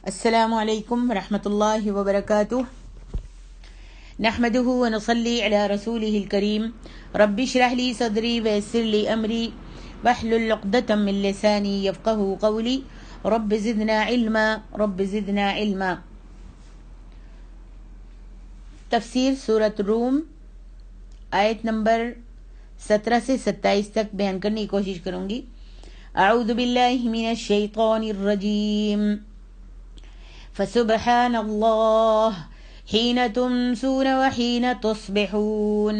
السلام علیکم ورحمۃ اللہ وبرکاتہ نحمده ونصلي على رسوله الكريم رب اشرح لي صدري ويسر لي امري واحلل عقدة من لساني يفقهوا قولي رب زدنا علما رب زدنا علما۔ تفسیر سورۃ روم آیت نمبر 17 سے 27 تک بیان کرنے کی کوشش کروں گی۔ اعوذ باللہ من الشیطان الرجیم، فسبحان اللہ حین تمسون وحین تصبحون،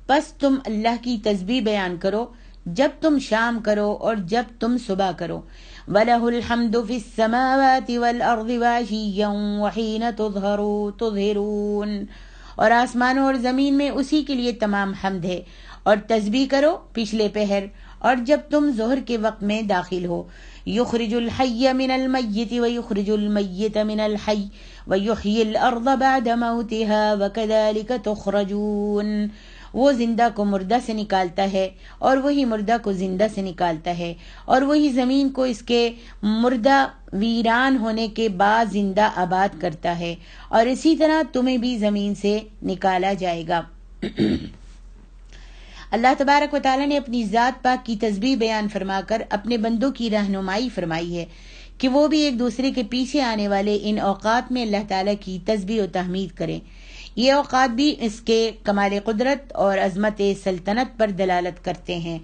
پس تم اللہ کی تسبیح بیان کرو جب تم شام کرو اور جب تم صبح کرو۔ وَلَهُ الْحَمْدُ فِي السَّمَاوَاتِ وَالْأَرْضِ وَعَشِيًّا وَحِينَ تُظْهِرُونَ، اور آسمانوں اور زمین میں اسی کے لیے تمام حمد ہے، اور تسبیح کرو پچھلے پہر اور جب تم ظہر کے وقت میں داخل ہو۔ یخرج الحی من المیت ویخرج المیت من الحی ویحیی الارض بعد موتها وکذالک تخرجون، وہ زندہ کو مردہ سے نکالتا ہے اور وہی مردہ کو زندہ سے نکالتا ہے، اور وہی زمین کو اس کے مردہ ویران ہونے کے بعد زندہ آباد کرتا ہے، اور اسی طرح تمہیں بھی زمین سے نکالا جائے گا۔ اللہ تبارک و تعالیٰ نے اپنی ذات پاک کی تسبیح بیان فرما کر اپنے بندوں کی رہنمائی فرمائی ہے کہ وہ بھی ایک دوسرے کے پیچھے آنے والے ان اوقات میں اللہ تعالیٰ کی تسبیح و تحمید کریں۔ یہ اوقات بھی اس کے کمال قدرت اور عظمت سلطنت پر دلالت کرتے ہیں۔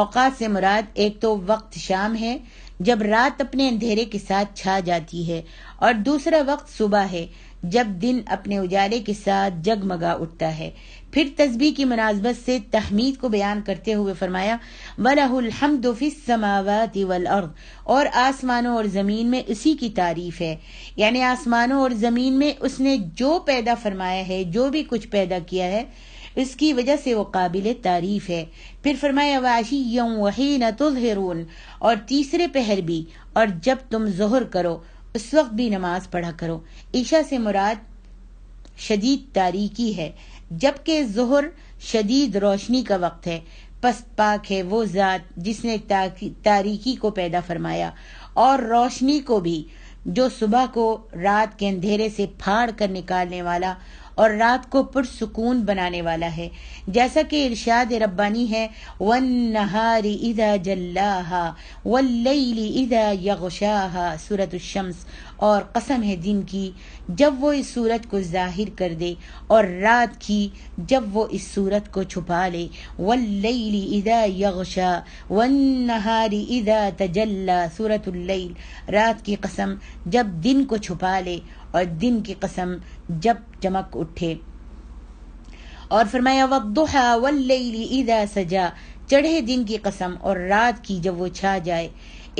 اوقات سے مراد ایک تو وقت شام ہے جب رات اپنے اندھیرے کے ساتھ چھا جاتی ہے، اور دوسرا وقت صبح ہے جب دن اپنے اجالے کے ساتھ جگمگا اٹھتا ہے۔ پھر تسبیح کی مناسبت سے تحمید کو بیان کرتے ہوئے فرمایا وَلَهُ الْحَمْدُ فِي السَّمَاوَاتِ وَالْأَرْضِ، اور آسمانوں اور زمین میں اسی کی تعریف ہے، یعنی آسمانوں اور زمین میں اس نے جو پیدا فرمایا ہے، جو بھی کچھ پیدا کیا ہے، اس کی وجہ سے وہ قابل تعریف ہے۔ پھر فرمایا وَعَشِيًّا وَحِينَ تُظْهِرُونَ، اور تیسرے پہر بھی اور جب تم ظہر کرو اس وقت بھی نماز پڑھا کرو۔ عشاء سے مراد شدید تاریکی ہے، جبکہ ظہر شدید روشنی کا وقت ہے۔ پس پاک ہے وہ ذات جس نے تاریکی کو پیدا فرمایا اور روشنی کو بھی، جو صبح کو رات کے اندھیرے سے پھاڑ کر نکالنے والا اور رات کو پرسکون بنانے والا ہے، جیسا کہ ارشاد ربانی ہے وَالنَّهَارِ إِذَا جَلَّاهَا وَاللَّيْلِ إِذَا يَغْشَاهَا سورۃ الشمس، اور قسم ہے دن کی جب وہ اس صورت کو ظاہر کر دے، اور رات کی جب وہ اس صورت کو چھپا لے۔ وَاللَّيْلِ إِذَا يَغْشَا وَالنَّهَارِ إِذَا تَجَلَّا سورۃ اللیل، رات کی قسم جب دن کو چھپا لے اور دن کی قسم جب چمک اٹھے۔ اور فرمایا وَالضُّحَى وَاللَّيْلِ إِذَا سَجَا، چڑھے دن کی قسم اور رات کی جب وہ چھا جائے۔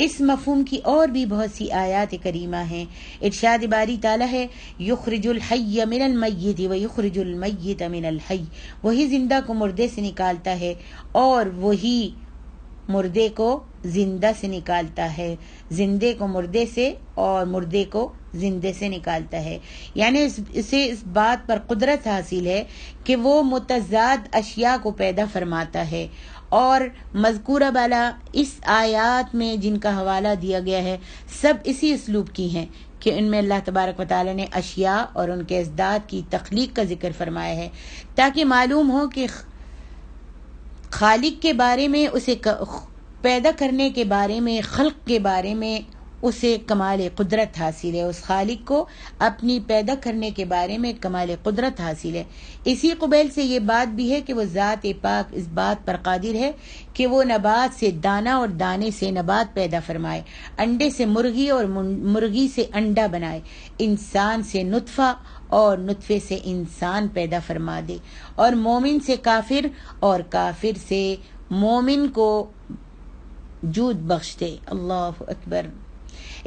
اس مفہوم کی اور بھی بہت سی آیات کریمہ ہیں۔ ارشاد باری تعالیٰ ہے یخرج الحی من المیت ویخرج المیت من الحی، وہی زندہ کو مردے سے نکالتا ہے اور وہی مردے کو زندہ سے نکالتا ہے، زندے کو مردے سے اور مردے کو زندے سے نکالتا ہے، یعنی اسے اس بات پر قدرت حاصل ہے کہ وہ متضاد اشیاء کو پیدا فرماتا ہے۔ اور مذکورہ بالا اس آیات میں جن کا حوالہ دیا گیا ہے سب اسی اسلوب کی ہیں کہ ان میں اللہ تبارک و تعالی نے اشیاء اور ان کے ازداد کی تخلیق کا ذکر فرمایا ہے، تاکہ معلوم ہو کہ خالق کے بارے میں، اسے پیدا کرنے کے بارے میں، خلق کے بارے میں اسے کمال قدرت حاصل ہے، اس خالق کو اپنی پیدا کرنے کے بارے میں کمال قدرت حاصل ہے۔ اسی قبیل سے یہ بات بھی ہے کہ وہ ذات پاک اس بات پر قادر ہے کہ وہ نبات سے دانہ اور دانے سے نبات پیدا فرمائے، انڈے سے مرغی اور مرغی سے انڈا بنائے، انسان سے نطفہ اور نطفے سے انسان پیدا فرما دے، اور مومن سے کافر اور کافر سے مومن کو جود بخش دے۔ اللہ اکبر۔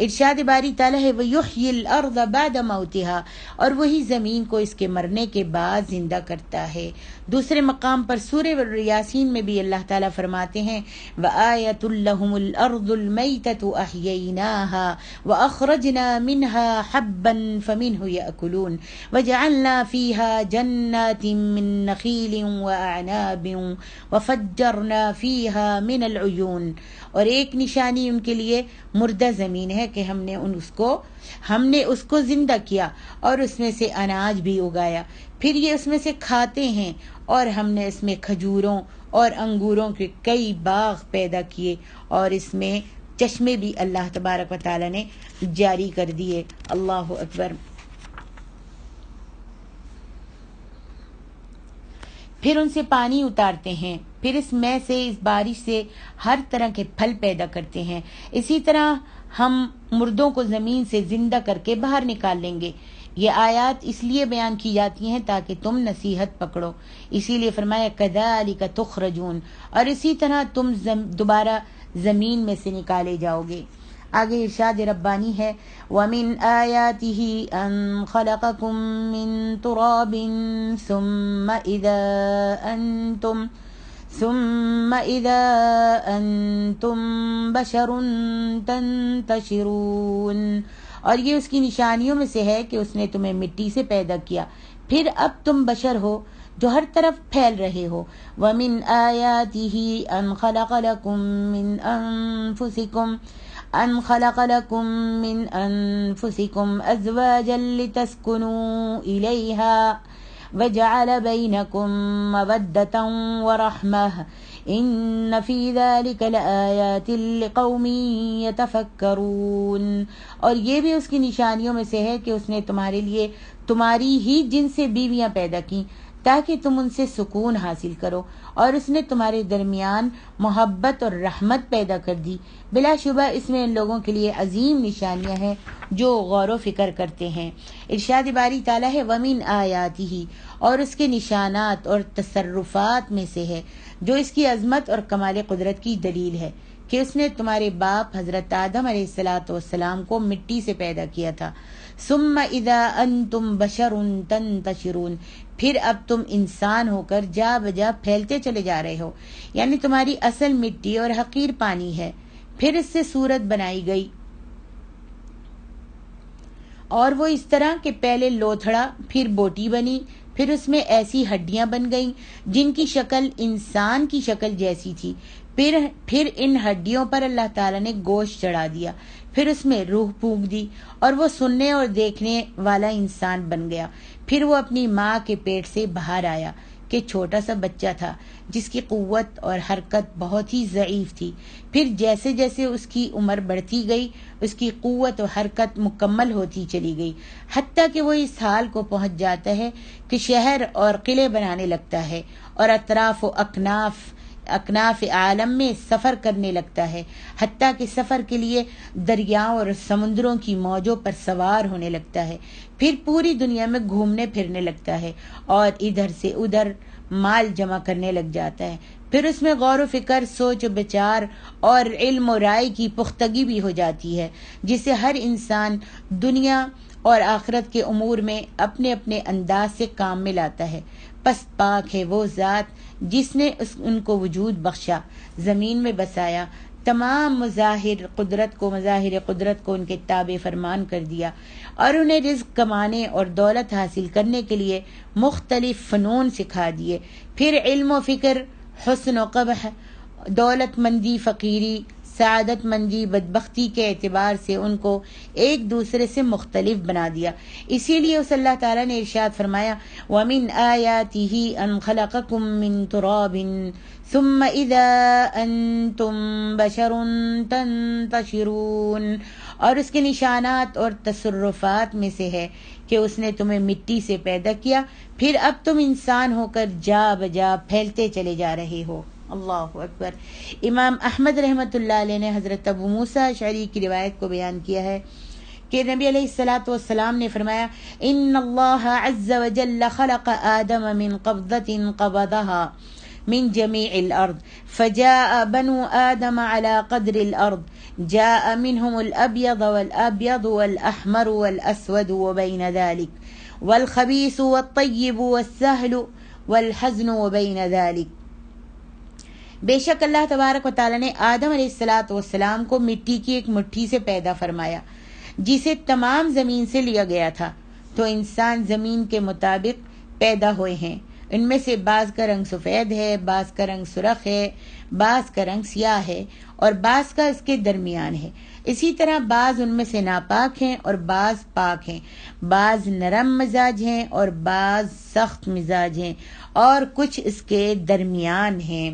ارشاد باری تعالیٰ ہے وَيُحْيِي الْأَرْضَ بَعْدَ مَوْتِهَا، اور وہی زمین کو اس کے مرنے کے بعد زندہ کرتا ہے۔ دوسرے مقام پر سورہ یاسین میں بھی اللہ تعالیٰ فرماتے ہیں وَآیَةٌ لَهُمُ الْأَرْضُ الْمَيْتَةُ أَحْيَيْنَاهَا وَأَخْرَجْنَا مِنْهَا حَبًّا فَمِنْهُ يَأْكُلُونَ وَجَعَلْنَا فِيهَا جَنَّاتٍ مِّن نَخِيلٍ وَأَعْنَابٍ وَفَجَّرْنَا فِيهَا مِنَ الْعُيُونِ، اور ایک نشانی ان کے لیے مردہ زمین ہے ہے کہ ہم نے اس کو زندہ کیا اور اس میں سے اناج بھی اگایا، پھر یہ اس میں سے کھاتے ہیں، اور ہم نے اس میں کھجوروں اور انگوروں کے کئی باغ پیدا کیے، اور اس میں چشمے بھی اللہ تبارک و تعالی نے جاری کر دیے۔ اللہ اکبر۔ پھر ان سے پانی اتارتے ہیں، پھر اس میں سے، اس بارش سے ہر طرح کے پھل پیدا کرتے ہیں، اسی طرح ہم مردوں کو زمین سے زندہ کر کے باہر نکال لیں گے۔ یہ آیات اس لیے بیان کی جاتی ہیں تاکہ تم نصیحت پکڑو، اسی لیے فرمایا کذالک تخرجون، اور اسی طرح تم دوبارہ زمین میں سے نکالے جاؤ گے۔ آگے ارشاد ربانی ہے وَمِنْ آيَاتِهِ أَنْ خَلَقَكُم مِّن تُرَابٍ ثُمَّ إِذَا أَنْتُمْ بَشَرٌ تَنْتَشِرُونَ، اور یہ اس کی نشانیوں میں سے ہے کہ اس نے تمہیں مٹی سے پیدا کیا، پھر اب تم بشر ہو جو ہر طرف پھیل رہے ہو۔ وَمِنْ آيَاتِهِ أَنْ خَلَقَ لَكُم مِّنْ أَنفُسِكُمْ أَزْوَاجًا لِتَسْكُنُوا إِلَيْهَا وَجَعَلَ بَيْنَكُم مَّوَدَّةً وَرَحْمَةً إِنَّ فِي ذَلِكَ لَآيَاتٍ لِقَوْمٍ يَتَفَكَّرُونَ، اور یہ بھی اس کی نشانیوں میں سے ہے کہ اس نے تمہارے لیے تمہاری ہی جن سے بیویاں پیدا کی تاکہ تم ان سے سکون حاصل کرو، اور اس نے تمہارے درمیان محبت اور رحمت پیدا کر دی۔ بلا شبہ اس میں ان لوگوں کے لیے عظیم نشانیاں ہیں جو غور و فکر کرتے ہیں۔ ارشاد باری تعالیٰ ہے وَمِنْ آیَاتِهِ، اور اس کے نشانات اور تصرفات میں سے ہے، جو اس کی عظمت اور کمال قدرت کی دلیل ہے کہ اس نے تمہارے باپ حضرت آدم علیہ السلام کو مٹی سے پیدا کیا تھا۔ ثم اذا انتم بشر تنتشرون، پھر اب تم انسان ہو کر جا بجا پھیلتے چلے جا رہے ہو، یعنی تمہاری اصل مٹی اور حقیر پانی ہے، پھر اس سے صورت بنائی گئی، اور وہ اس طرح کہ پہلے لوتھڑا، پھر بوٹی بنی، پھر اس میں ایسی ہڈیاں بن گئیں جن کی شکل انسان کی شکل جیسی تھی، پھر ان ہڈیوں پر اللہ تعالیٰ نے گوشت چڑھا دیا، پھر اس میں روح پھونک دی، اور وہ سننے اور دیکھنے والا انسان بن گیا۔ پھر وہ اپنی ماں کے پیٹ سے باہر آیا کہ چھوٹا سا بچہ تھا جس کی قوت اور حرکت بہت ہی ضعیف تھی، پھر جیسے جیسے اس کی عمر بڑھتی گئی اس کی قوت و حرکت مکمل ہوتی چلی گئی، حتیٰ کہ وہ اس حال کو پہنچ جاتا ہے کہ شہر اور قلعے بنانے لگتا ہے اور اطراف و اکناف عالم میں سفر کرنے لگتا ہے، حتیٰ کہ سفر کے لیے دریاؤں اور سمندروں کی موجوں پر سوار ہونے لگتا ہے، پھر پوری دنیا میں گھومنے پھرنے لگتا ہے اور ادھر سے ادھر مال جمع کرنے لگ جاتا ہے، پھر اس میں غور و فکر، سوچ و بچار اور علم و رائے کی پختگی بھی ہو جاتی ہے، جسے ہر انسان دنیا اور آخرت کے امور میں اپنے اپنے انداز سے کام میں لاتا ہے۔ پس پاک ہے وہ ذات جس نے ان کو وجود بخشا، زمین میں بسایا، تمام مظاہر قدرت کو ان کے تابع فرمان کر دیا، اور انہیں رزق کمانے اور دولت حاصل کرنے کے لیے مختلف فنون سکھا دیے، پھر علم و فکر، حسن و قبح، دولت مندی فقیری، سعادت مندی بدبختی کے اعتبار سے ان کو ایک دوسرے سے مختلف بنا دیا۔ اسی لیے اس اللہ تعالیٰ نے ارشاد فرمایا وَمِنْ آيَاتِهِ أَنْ خَلَقَكُم مِّن تُرَابٍ ثُمَّ إِذَا أَنْتُمْ بَشَرٌ تَنْتَشِرُونَ، اور اس کے نشانات اور تصرفات میں سے ہے کہ اس نے تمہیں مٹی سے پیدا کیا، پھر اب تم انسان ہو کر جا بجا پھیلتے چلے جا رہے ہو۔ اللہ اکبر۔ امام احمد رحمۃ اللہ علیہ نے حضرت ابو موسیٰ اشعری کی روایت کو بیان کیا ہے کہ نبی علیہ الصلوۃ والسلام نے فرمایا ان اللہ عز وجل خلق آدم من قبضة قبضها من جميع الارض فجاء بنو آدم على قدر الارض جاء منهم الابيض والابيض والاحمر والاسود وبين ذلك والخبيث والطيب والسهل والحزن وبين ذلك۔ بے شک اللہ تبارک و تعالیٰ نے آدم علیہ الصلوۃ والسلام کو مٹی کی ایک مٹھی سے پیدا فرمایا جسے تمام زمین سے لیا گیا تھا، تو انسان زمین کے مطابق پیدا ہوئے ہیں، ان میں سے بعض کا رنگ سفید ہے، بعض کا رنگ سرخ ہے، بعض کا رنگ سیاہ ہے اور بعض کا اس کے درمیان ہے۔ اسی طرح بعض ان میں سے ناپاک ہیں اور بعض پاک ہیں، بعض نرم مزاج ہیں اور بعض سخت مزاج ہیں اور کچھ اس کے درمیان ہیں۔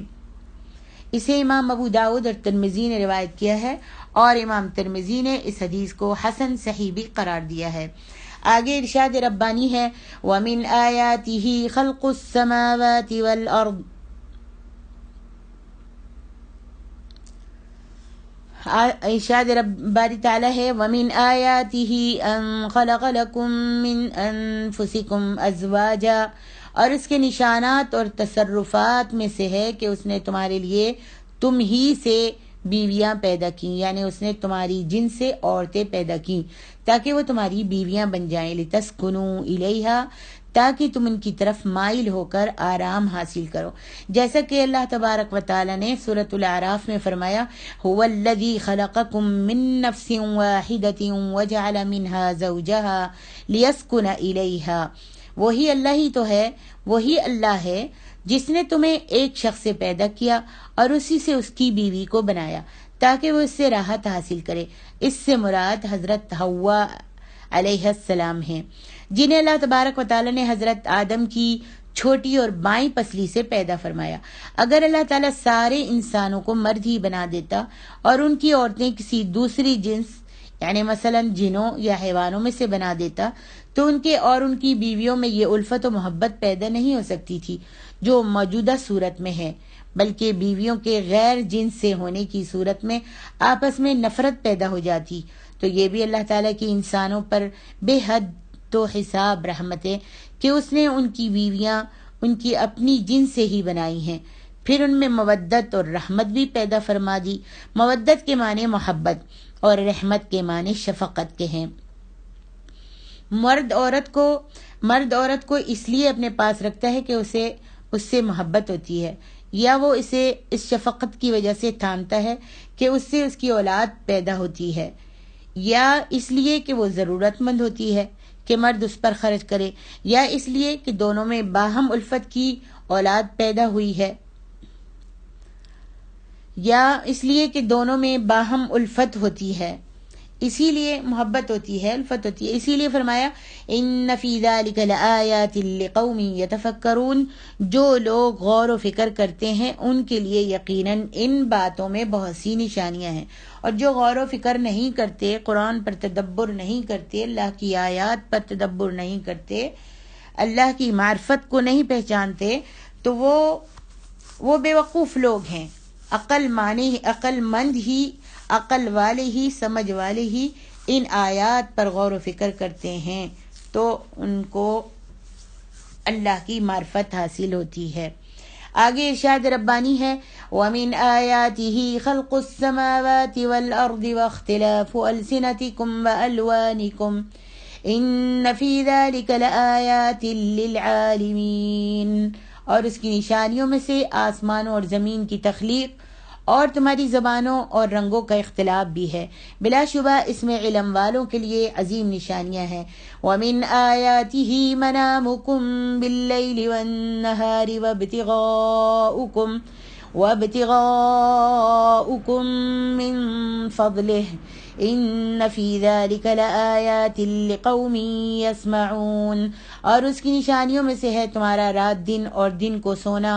اسے امام ابو داؤد اور ترمذی نے روایت کیا ہے اور امام ترمذی نے اس حدیث کو حسن صحیح بھی قرار دیا ہے۔ آگے ارشاد ربانی ہے وَمِنْ آيَاتِهِ خَلْقُ السَّمَاوَاتِ وَالْأَرْضِ، ارشاد باری تعالیٰ ہے وَمِنْ آيَاتِهِ أَنْ خَلَقَ لَكُم مِّنْ أَنفُسِكُمْ أَزْوَاجًا، اور اس کے نشانات اور تصرفات میں سے ہے کہ اس نے تمہارے لیے تم ہی سے بیویاں پیدا کی، یعنی اس نے تمہاری جن سے عورتیں پیدا کی تاکہ وہ تمہاری بیویاں بن جائیں، لِتَسْكُنُوا إِلَيْهَا، تاکہ تم ان کی طرف مائل ہو کر آرام حاصل کرو، جیسا کہ اللہ تبارک و تعالی نے سورۃ الاعراف میں فرمایا هُوَ الَّذِي خَلَقَكُم مِّن نَّفْسٍ وَاحِدَةٍ وَجَعَلَ مِنْهَا زَوْجَهَا لِيَسْكُنَ إِلَيْهَا، وہی اللہ ہی تو ہے، وہی اللہ ہے جس نے تمہیں ایک شخص سے پیدا کیا اور اسی سے اس کی بیوی کو بنایا تاکہ وہ اس سے راحت حاصل کرے۔ اس سے مراد حضرت حوا علیہ السلام ہیں، جنہیں اللہ تبارک و تعالی نے حضرت آدم کی چھوٹی اور بائیں پسلی سے پیدا فرمایا۔ اگر اللہ تعالیٰ سارے انسانوں کو مرد ہی بنا دیتا اور ان کی عورتیں کسی دوسری جنس یعنی مثلا جنوں یا حیوانوں میں سے بنا دیتا تو ان کے اور ان کی بیویوں میں یہ الفت و محبت پیدا نہیں ہو سکتی تھی جو موجودہ صورت میں ہے، بلکہ بیویوں کے غیر جنس سے ہونے کی صورت میں آپس میں نفرت پیدا ہو جاتی۔ تو یہ بھی اللہ تعالیٰ کی انسانوں پر بے حد تو حساب رحمت ہے کہ اس نے ان کی بیویاں ان کی اپنی جنس سے ہی بنائی ہیں، پھر ان میں مودت اور رحمت بھی پیدا فرما دی۔ مودت کے معنی محبت اور رحمت کے معنی شفقت کے ہیں۔ مرد عورت کو اس لیے اپنے پاس رکھتا ہے کہ اسے اس سے محبت ہوتی ہے، یا وہ اسے اس شفقت کی وجہ سے تھامتا ہے کہ اس سے اس کی اولاد پیدا ہوتی ہے، یا اس لیے کہ وہ ضرورت مند ہوتی ہے کہ مرد اس پر خرچ کرے، یا اس لیے کہ دونوں میں باہم الفت کی اولاد پیدا ہوئی ہے، یا اس لیے کہ دونوں میں باہم الفت ہوتی ہے، اسی لیے محبت ہوتی ہے، الفت ہوتی ہے۔ اسی لیے فرمایا ان فی ذلک لآیات لقوم یتفکرون، جو لوگ غور و فکر کرتے ہیں ان کے لیے یقیناً ان باتوں میں بہت سی نشانیاں ہیں، اور جو غور و فکر نہیں کرتے، قرآن پر تدبر نہیں کرتے، اللہ کی آیات پر تدبر نہیں کرتے، اللہ کی معرفت کو نہیں پہچانتے، تو وہ بے وقوف لوگ ہیں۔ عقل مند ہی، عقل والے ہی، سمجھ والے ہی ان آیات پر غور و فکر کرتے ہیں تو ان کو اللہ کی معرفت حاصل ہوتی ہے۔ آگے ارشاد ربانی ہے وَمِنْ آيَاتِهِ خَلْقُ السَّمَاوَاتِ وَالْأَرْضِ وَاخْتِلَافُ أَلْسِنَتِكُمْ وَأَلْوَانِكُمْ إِنَّ فِي ذَلِكَ لَآيَاتٍ لِلْعَالِمِينَ، اور اس کی نشانیوں میں سے آسمانوں اور زمین کی تخلیق اور تمہاری زبانوں اور رنگوں کا اختلاف بھی ہے، بلا شبہ اس میں علم والوں کے لیے عظیم نشانیاں ہیں۔ وَمِنْ آيَاتِهِ مَنَامُكُمْ بِاللَّيْلِ وَالنَّهَارِ وَابْتِغَاؤُكُمْ مِنْ فَضْلِهِ إِنَّ فِي ذَلِكَ لَآيَاتٍ لِقَوْمٍ يَسْمَعُونَ، اور اس کی نشانیوں میں سے ہے تمہارا رات دن اور دن کو سونا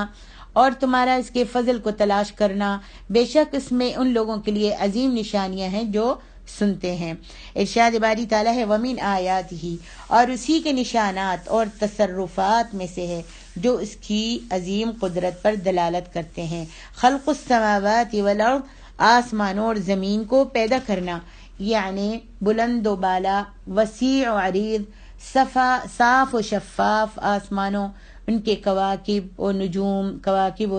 اور تمہارا اس کے فضل کو تلاش کرنا، بے شک اس میں ان لوگوں کے لیے عظیم نشانیاں ہیں جو سنتے ہیں۔ ارشاد باری تعالیٰ ہے وَمِنْ آیَاتِهِ، اور اسی کے نشانات اور تصرفات میں سے ہے جو اس کی عظیم قدرت پر دلالت کرتے ہیں۔ خلق السماوات والارض، آسمانوں اور زمین کو پیدا کرنا، یعنی بلند و بالا، وسیع و عریض، صاف و شفاف آسمانوں، ان کے کواکب و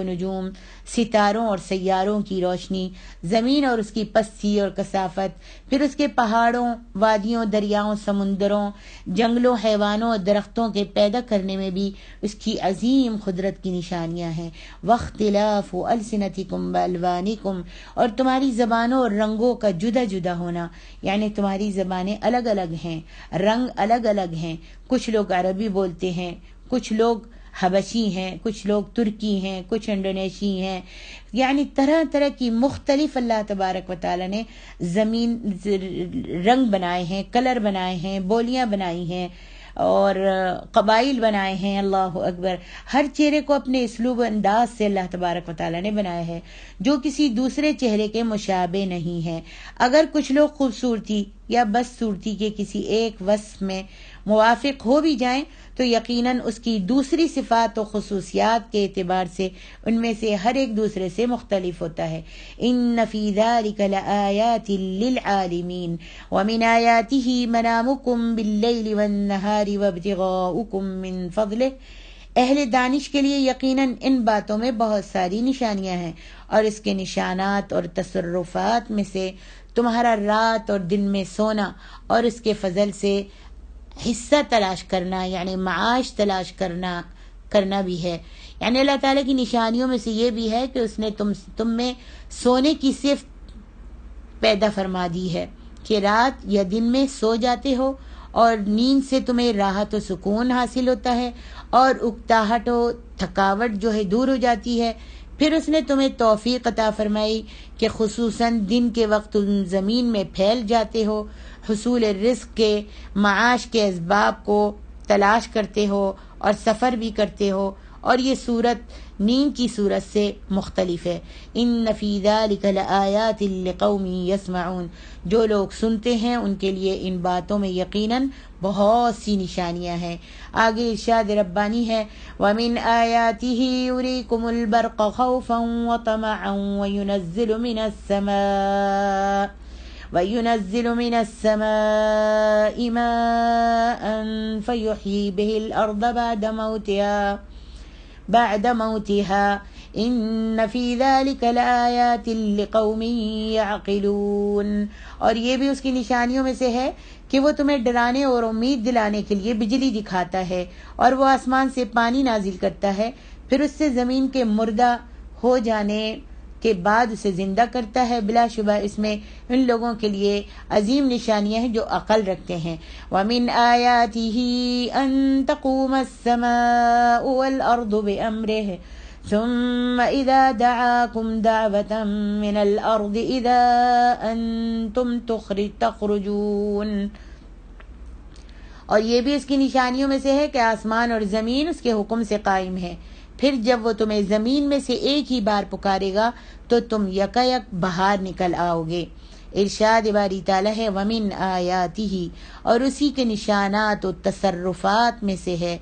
نجوم، ستاروں اور سیاروں کی روشنی، زمین اور اس کی پستی اور کثافت، پھر اس کے پہاڑوں، وادیوں، دریاؤں، سمندروں، جنگلوں، حیوانوں اور درختوں کے پیدا کرنے میں بھی اس کی عظیم قدرت کی نشانیاں ہیں۔ واختلاف السنتکم والوانکم، اور تمہاری زبانوں اور رنگوں کا جدا جدا ہونا، یعنی تمہاری زبانیں الگ الگ ہیں، رنگ الگ الگ ہیں، کچھ لوگ عربی بولتے ہیں، کچھ لوگ حبشی ہیں، کچھ لوگ ترکی ہیں، کچھ انڈونیشی ہیں، یعنی طرح طرح کی مختلف اللہ تبارک و تعالی نے زمین رنگ بنائے ہیں، کلر بنائے ہیں، بولیاں بنائی ہیں اور قبائل بنائے ہیں. اللہ اکبر. ہر چہرے کو اپنے اسلوب و انداز سے اللہ تبارک و تعالی نے بنایا ہے جو کسی دوسرے چہرے کے مشابہ نہیں ہے. اگر کچھ لوگ خوبصورتی یا بدصورتی کے کسی ایک وصف میں موافق ہو بھی جائیں تو یقیناً اس کی دوسری صفات و خصوصیات کے اعتبار سے ان میں سے ہر ایک دوسرے سے مختلف ہوتا ہے. ان فی ذلک لآیات للعالمین ومن آیاتہ منامکم باللیل والنہار وابتغاؤکم من فضلہ. اہل دانش کے لیے یقیناً ان باتوں میں بہت ساری نشانیاں ہیں اور اس کے نشانات اور تصرفات میں سے تمہارا رات اور دن میں سونا اور اس کے فضل سے حصہ تلاش کرنا یعنی معاش تلاش کرنا بھی ہے. یعنی اللہ تعالیٰ کی نشانیوں میں سے یہ بھی ہے کہ اس نے تم میں سونے کی صفت پیدا فرما دی ہے کہ رات یا دن میں سو جاتے ہو اور نیند سے تمہیں راحت و سکون حاصل ہوتا ہے اور اکتاہٹ و تھکاوٹ جو ہے دور ہو جاتی ہے. پھر اس نے تمہیں توفیق عطا فرمائی کہ خصوصاً دن کے وقت تم زمین میں پھیل جاتے ہو، حصول رزق کے معاش کے اسباب کو تلاش کرتے ہو اور سفر بھی کرتے ہو، اور یہ صورت نیند کی صورت سے مختلف ہے. ان فی ذلک لآیات لقوم یسمعون. جو لوگ سنتے ہیں ان کے لیے ان باتوں میں یقیناً بہت سی نشانیاں ہیں. آگے ارشاد ربانی ہے وَمِنْ آیَاتِهِ يُرِيكُمُ الْبَرْقَ خَوْفًا وَطَمَعًا وَيُنَزِّلُ مِنَ السَّمَاءِ مَاءً فَيُحْيِي بِهِ الْأَرْضَ بعد موتها ان فی ذلک لآیات لقوم یعقلون. اور یہ بھی اس کی نشانیوں میں سے ہے کہ وہ تمہیں ڈرانے اور امید دلانے کے لیے بجلی دکھاتا ہے اور وہ آسمان سے پانی نازل کرتا ہے، پھر اس سے زمین کے مردہ ہو جانے کے بعد اسے زندہ کرتا ہے. بلا شبہ اس میں ان لوگوں کے لیے عظیم نشانیاں ہیں جو عقل رکھتے ہیں. وَمِنْ آيَاتِهِ أَن تَقُومَ السَّمَاءُ وَالْأَرْضُ بِأَمْرِهِ ثُمَّ إِذَا دَعَاكُمْ دَعْوَةً مِّنَ الْأَرْضِ إِذَا أَنْتُمْ تُخْرِجُونَ. اور یہ بھی اس کی نشانیوں میں سے ہے کہ آسمان اور زمین اس کے حکم سے قائم ہے. پھر جب وہ تمہیں زمین میں سے ایک ہی بار پکارے گا تو تم یکایک باہر نکل آؤ گے. ارشاد باری تعالیٰ ہے وَمِنْ آیَاتِهِ. اور اسی کے نشانات و تصرفات میں سے ہے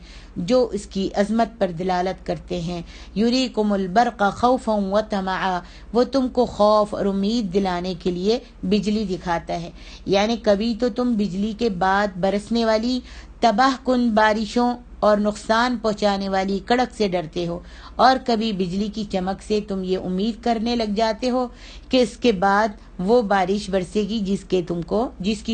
جو اس کی عظمت پر دلالت کرتے ہیں. یُریکُمُ الْبَرْقَ خَوْفًا وَطَمَعًا. وہ تم کو خوف اور امید دلانے کے لیے بجلی دکھاتا ہے. یعنی کبھی تو تم بجلی کے بعد برسنے والی تباہ کن بارشوں اور نقصان پہنچانے والی کڑک سے ڈرتے ہو، اور کبھی بجلی کی چمک سے تم یہ امید کرنے لگ جاتے ہو کہ اس کے بعد وہ بارش برسے گی جس کی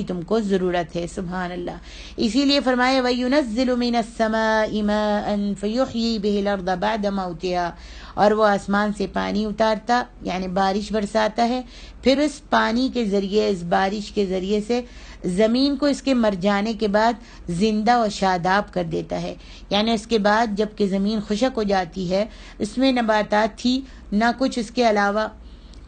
تم کو ضرورت ہے. سبحان اللہ. اسی لیے فرمایا وَيُنَزِّلُ مِنَ السَّمَاءِ مَاءً فَيُحْيِي بِهِ الْأَرْضَ بَعْدَ مَوْتِهَا. اور وہ آسمان سے پانی اتارتا یعنی بارش برساتا ہے، پھر اس پانی کے ذریعے اس بارش کے ذریعے سے زمین کو اس کے مر جانے کے بعد زندہ و شاداب کر دیتا ہے. یعنی اس کے بعد جب کہ زمین خشک ہو جاتی ہے، اس میں نباتات تھی نہ کچھ، اس کے علاوہ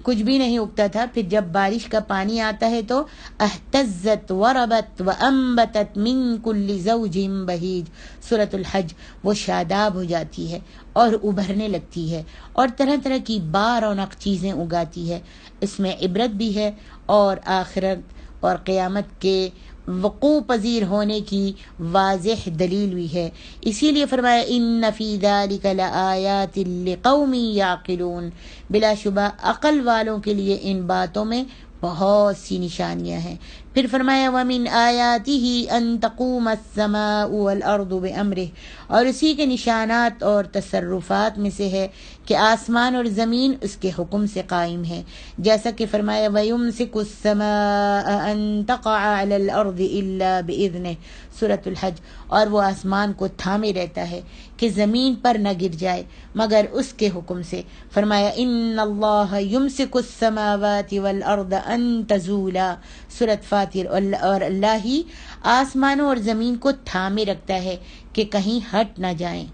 کچھ بھی نہیں اگتا تھا، پھر جب بارش کا پانی آتا ہے تو اہتزت وربت وانبتت من کل زوج بہیج سورۃ الحج، وہ شاداب ہو جاتی ہے اور ابھرنے لگتی ہے اور طرح طرح کی بارونق چیزیں اگاتی ہے. اس میں عبرت بھی ہے اور آخرت اور قیامت کے وقوع پذیر ہونے کی واضح دلیل بھی ہے. اسی لیے فرمایا ان فی ذلک لآیات لقوم یعقلون. بلا شبہ عقل والوں کے لیے ان باتوں میں بہت سی نشانیاں ہیں. پھر فرمایا وَمِنْ آیَاتِهِ أَن تَقُومَ السَّمَاءُ وَالْأَرْضُ بِأَمْرِهِ. اور اسی کے نشانات اور تصرفات میں سے ہے کہ آسمان اور زمین اس کے حکم سے قائم ہے. جیسا کہ فرمایا وَيُمْسِكُ السَّمَاءَ أَن تَقَعَ عَلَى الْأَرْضِ إِلَّا بِإِذْنِهِ سورۃ الحج. اور وہ آسمان کو تھامے رہتا ہے کہ زمین پر نہ گر جائے مگر اس کے حکم سے. فرمایا ان اللہ یمسک السماوات والارض ان تزولا سورۃ فاطر. اور اللہ ہی آسمانوں اور زمین کو تھامے رکھتا ہے کہ کہیں ہٹ نہ جائیں.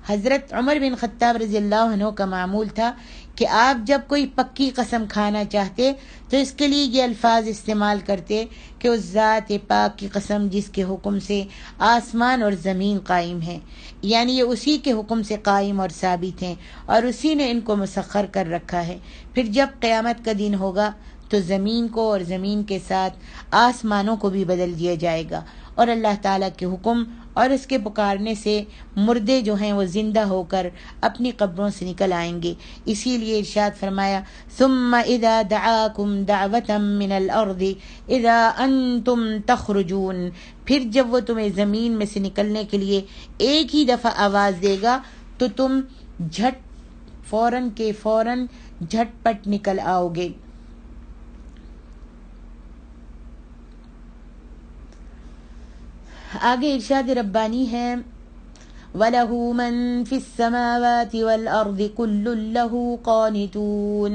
حضرت عمر بن خطاب رضی اللہ عنہ کا معمول تھا کہ آپ جب کوئی پکی قسم کھانا چاہتے تو اس کے لیے یہ الفاظ استعمال کرتے کہ اس ذات پاک کی قسم جس کے حکم سے آسمان اور زمین قائم ہیں، یعنی یہ اسی کے حکم سے قائم اور ثابت ہیں اور اسی نے ان کو مسخر کر رکھا ہے۔ پھر جب قیامت کا دن ہوگا تو زمین کو اور زمین کے ساتھ آسمانوں کو بھی بدل دیا جائے گا، اور اللہ تعالیٰ کے حکم اور اس کے پکارنے سے مردے جو ہیں وہ زندہ ہو کر اپنی قبروں سے نکل آئیں گے۔ اسی لیے ارشاد فرمایا ثم اذا دعاکم دعوة من الارض اذا انتم تخرجون، پھر جب وہ تمہیں زمین میں سے نکلنے کے لیے ایک ہی دفعہ آواز دے گا تو تم فوراً جھٹ پٹ نکل آؤ گے۔ آگے ارشاد ربانی ہے وَلَهُ مَن فِي السَّمَاوَاتِ وَالْأَرْضِ كُلٌّ لَهُ قَانِتُونَ،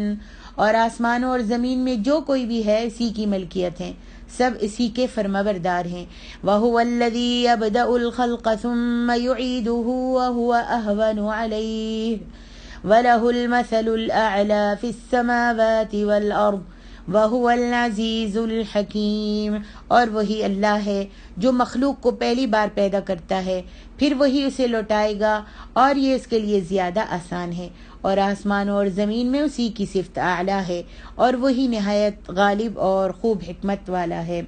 اور آسمانوں اور زمین میں جو کوئی بھی ہے اسی کی ملکیت ہیں، سب اسی کے فرمانبردار ہیں۔ وَهُوَ الَّذِي يَبْدَأُ الْخَلْقَ ثُمَّ يُعِيدُهُ وَهُوَ أَهْوَنُ عَلَيْهِ وَلَهُ الْمَثَلُ الْأَعْلَى فِي السَّمَاوَاتِ وَالْأَرْضِ وَهُوَ الْعَزِيزُ الْحَكِيمُ، اور وہی اللہ ہے جو مخلوق کو پہلی بار پیدا کرتا ہے، پھر وہی اسے لوٹائے گا، اور یہ اس کے لیے زیادہ آسان ہے، اور آسمانوں اور زمین میں اسی کی صفت اعلیٰ ہے، اور وہی نہایت غالب اور خوب حکمت والا ہے۔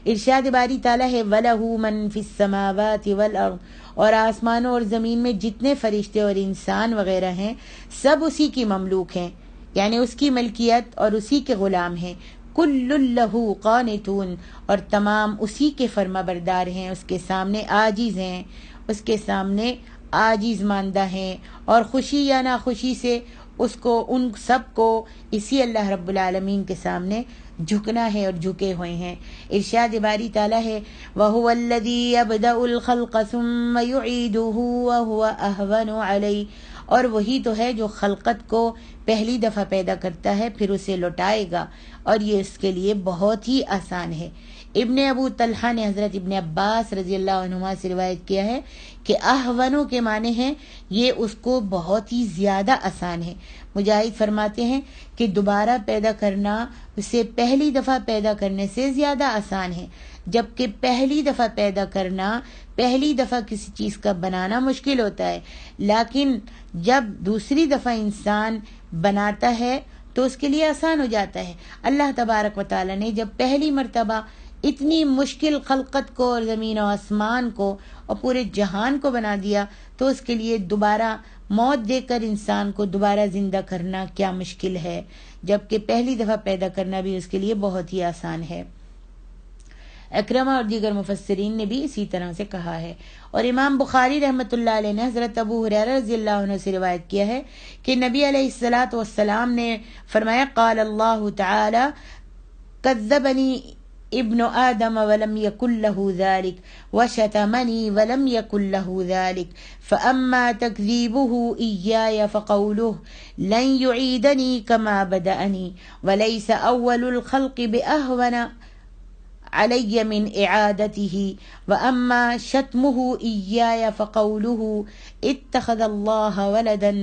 ارشاد باری تعالیٰ ہے وَلَهُ مَن فِي السَّمَاوَاتِ وَالْأَرْضِ، اور آسمانوں اور زمین میں جتنے فرشتے اور انسان وغیرہ ہیں سب اسی کی مملوک ہیں، یعنی اس کی ملکیت اور اسی کے غلام ہیں۔ کل لہ قانتون، اور تمام اسی کے فرما بردار ہیں، اس کے سامنے عاجز ہیں، اس کے سامنے عاجز ماندہ ہیں، اور خوشی یا ناخوشی سے ان سب کو اسی اللہ رب العالمین کے سامنے جھکنا ہے اور جھکے ہوئے ہیں۔ ارشاد باری تعالیٰ ہے وَهُوَ الَّذِي يَبْدَأُ الْخَلْقَ ثُمَّ يُعِيدُهُ وَهُوَ أَهْوَنُ عَلَيْهِ، اور وہی تو ہے جو خلقت کو پہلی دفعہ پیدا کرتا ہے پھر اسے لوٹائے گا، اور یہ اس کے لیے بہت ہی آسان ہے۔ ابن ابو طلحہ نے حضرت ابن عباس رضی اللہ عنہما سے روایت کیا ہے کہ احونوں کے معنی ہیں یہ اس کو بہت ہی زیادہ آسان ہے۔ مجاہد فرماتے ہیں کہ دوبارہ پیدا کرنا اسے پہلی دفعہ پیدا کرنے سے زیادہ آسان ہے، جبکہ پہلی دفعہ پیدا کرنا، پہلی دفعہ کسی چیز کا بنانا مشکل ہوتا ہے، لیکن جب دوسری دفعہ انسان بناتا ہے تو اس کے لیے آسان ہو جاتا ہے۔ اللہ تبارک و تعالی نے جب پہلی مرتبہ اتنی مشکل خلقت کو اور زمین و آسمان کو اور پورے جہان کو بنا دیا تو اس کے لیے دوبارہ موت دے کر انسان کو دوبارہ زندہ کرنا کیا مشکل ہے، جبکہ پہلی دفعہ پیدا کرنا بھی اس کے لیے بہت ہی آسان ہے۔ اکرمہ اور دیگر مفسرین نے بھی اسی طرح سے کہا ہے، اور امام بخاری رحمۃ اللہ علیہ نے حضرت ابو ہریرہ رضی اللہ عنہ سے روایت کیا ہے کہ نبی علیہ الصلاۃ والسلام نے فرمایا قال اللہ تعالی کذبنی ابن آدم ولم يكن له ذلك وشتمني ولم يكن له ذلك فأما تكذيبه إياي فقوله لن يعيدني كما بدأني وليس أول الخلق بأهون علي من إعادته وأما شتمه إياي فقوله اتخذ الله ولدا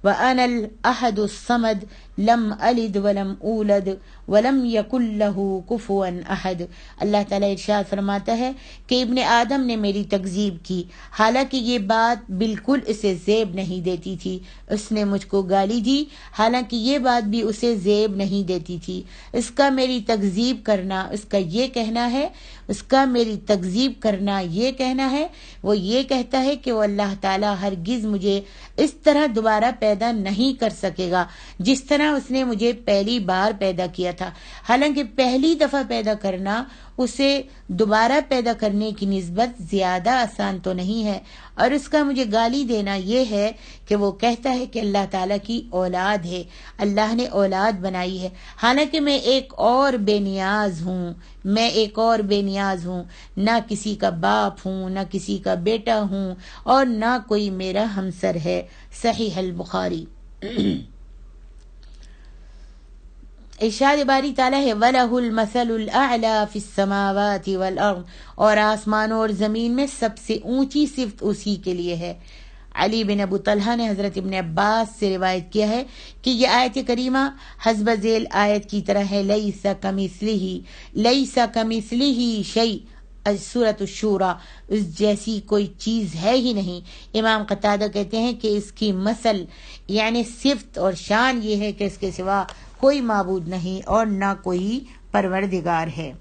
وأنا الأحد الصمد لم ألد ولم أولد ولم يكن له كفوا أحد۔ اللہ تعالیٰ ارشاد فرماتا ہے کہ ابن آدم نے میری تکذیب کی، حالانکہ یہ بات بالکل اسے زیب نہیں دیتی تھی، اس نے مجھ کو گالی دی حالانکہ یہ بات بھی اسے زیب نہیں دیتی تھی۔ اس کا میری تکذیب کرنا، اس کا یہ کہنا ہے، اس کا میری تکذیب کرنا یہ کہنا ہے، وہ یہ کہتا ہے کہ وہ اللہ تعالیٰ ہرگز مجھے اس طرح دوبارہ پیدا نہیں کر سکے گا جس طرح اس نے مجھے پہلی بار پیدا کیا تھا، حالانکہ پہلی دفعہ پیدا کرنا اسے دوبارہ پیدا کرنے کی نسبت زیادہ آسان تو نہیں ہے، اور اس کا مجھے گالی دینا یہ ہے کہ وہ کہتا ہے کہ اللہ تعالیٰ کی اولاد ہے، اللہ نے اولاد بنائی ہے، حالانکہ میں ایک اور بے نیاز ہوں، میں ایک اور بے نیاز ہوں، نہ کسی کا باپ ہوں، نہ کسی کا بیٹا ہوں، اور نہ کوئی میرا ہمسر ہے۔ صحیح البخاری۔ ارشاد باری تعالیٰ ہے وَلَهُ الْمَثَلُ الْأَعْلَى فِي السَّمَاوَاتِ وَالْأَرْضِ، اور آسمانوں اور زمین میں سب سے اونچی صفت اسی کے لیے ہے۔ علی بن ابو طلحہ نے حضرت ابن عباس سے روایت کیا ہے کہ یہ آیت کریمہ حسب ذیل آیت کی طرح ہے، لیس کمثلہ شیء، سورۃ الشورى، اس جیسی کوئی چیز ہے ہی نہیں۔ امام قتادہ کہتے ہیں کہ اس کی مثل یعنی صفت اور شان یہ ہے کہ اس کے سوا کوئی معبود نہیں اور نہ کوئی پروردگار ہے۔